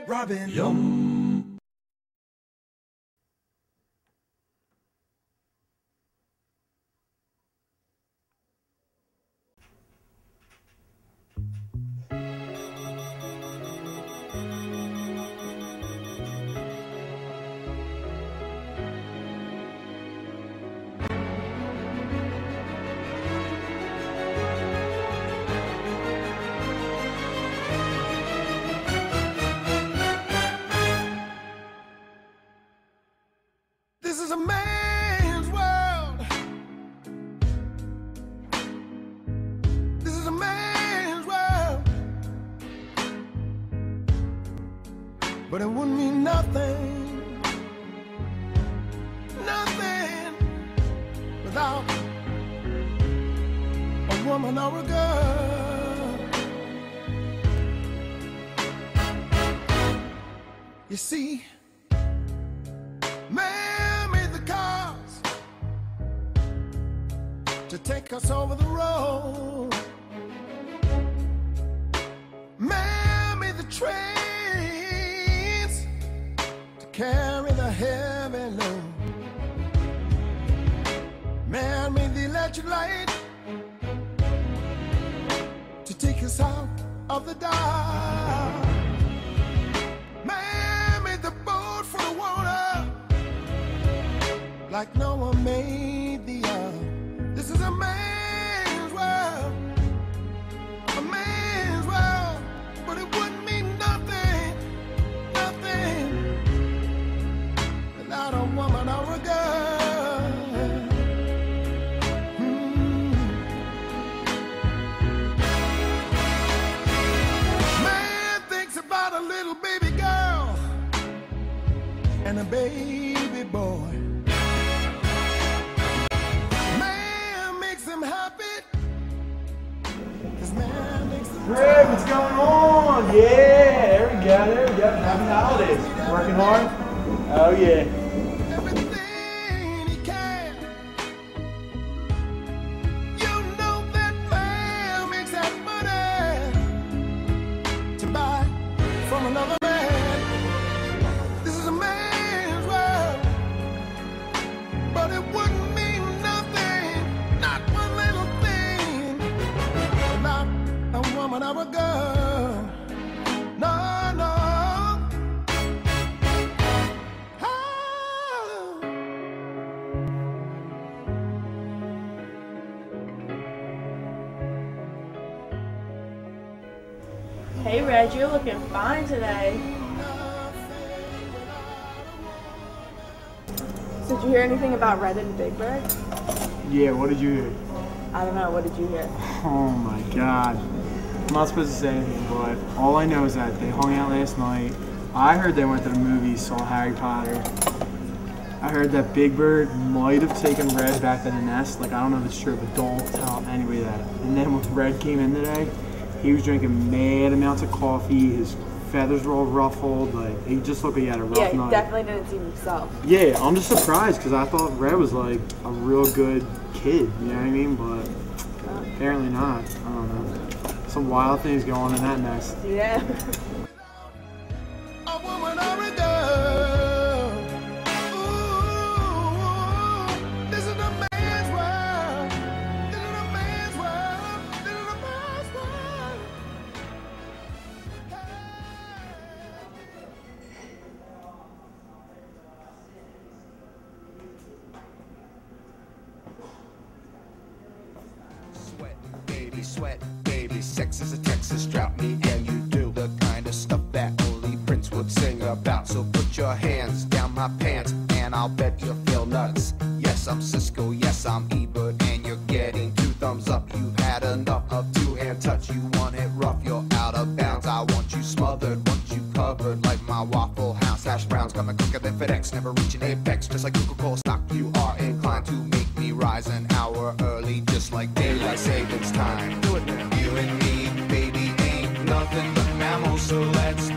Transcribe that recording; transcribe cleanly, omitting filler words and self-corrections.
Red Robin. Yum. This is a man's world. This is a man's world. But it wouldn't mean nothing, nothing without a woman or a girl. You see, man made the cars to take us over the road. Man made the trains to carry the heavy load. Man made the electric light to take us out of the dark. Man made the boat for the water like no one made the earth. This is a man's world, but it wouldn't mean nothing, nothing without a woman or a girl. Man thinks about a little baby girl and a baby boy. Greg, what's going on? Yeah, there we go, there we go. Happy holidays. Working hard? Oh yeah. Everything he can. You know that man makes that money to buy from another man. This is a man's world, but it wouldn't mean nothing, not one little thing, without a woman or a girl. No, no. Oh. Hey Red, you're looking fine today. So did you hear anything about Red and Big Bird? Yeah, what did you hear? I don't know, what did you hear? Oh my god. I'm not supposed to say anything, but all I know is that they hung out last night. I heard they went to the movies, saw Harry Potter. I heard that Big Bird might have taken Red back to the nest. Like, I don't know if it's true, but don't tell anybody that. And then when Red came in today, he was drinking mad amounts of coffee. His feathers were all ruffled. Like, he just looked like he had a rough night. Yeah, he definitely didn't seem himself. Yeah, I'm just surprised because I thought Red was like a real good kid, you know what I mean? But apparently not. I don't know. Some wild things going on in that nest. Yeah. A woman or a girl. Ooh, this is a man's world. This is a man's world. This is a man's world. Sweat, baby, sex is a Texas drought, me and you do the kind of stuff that only Prince would sing about. So put your hands down my pants, and I'll bet you'll feel nuts. Yes, I'm Cisco, yes, I'm Ebert, and you're getting 2 thumbs up. You've had enough of 2-hand touch, you want it rough, you're out of bounds. I want you smothered, want you covered like my Waffle House. Hash browns coming quicker than FedEx, never reaching apex. Just like Coca-Cola stock, you are inclined to make me rise an hour early, just like daylight savings time. Do it now. You and me, baby, ain't nothing but mammals, so let's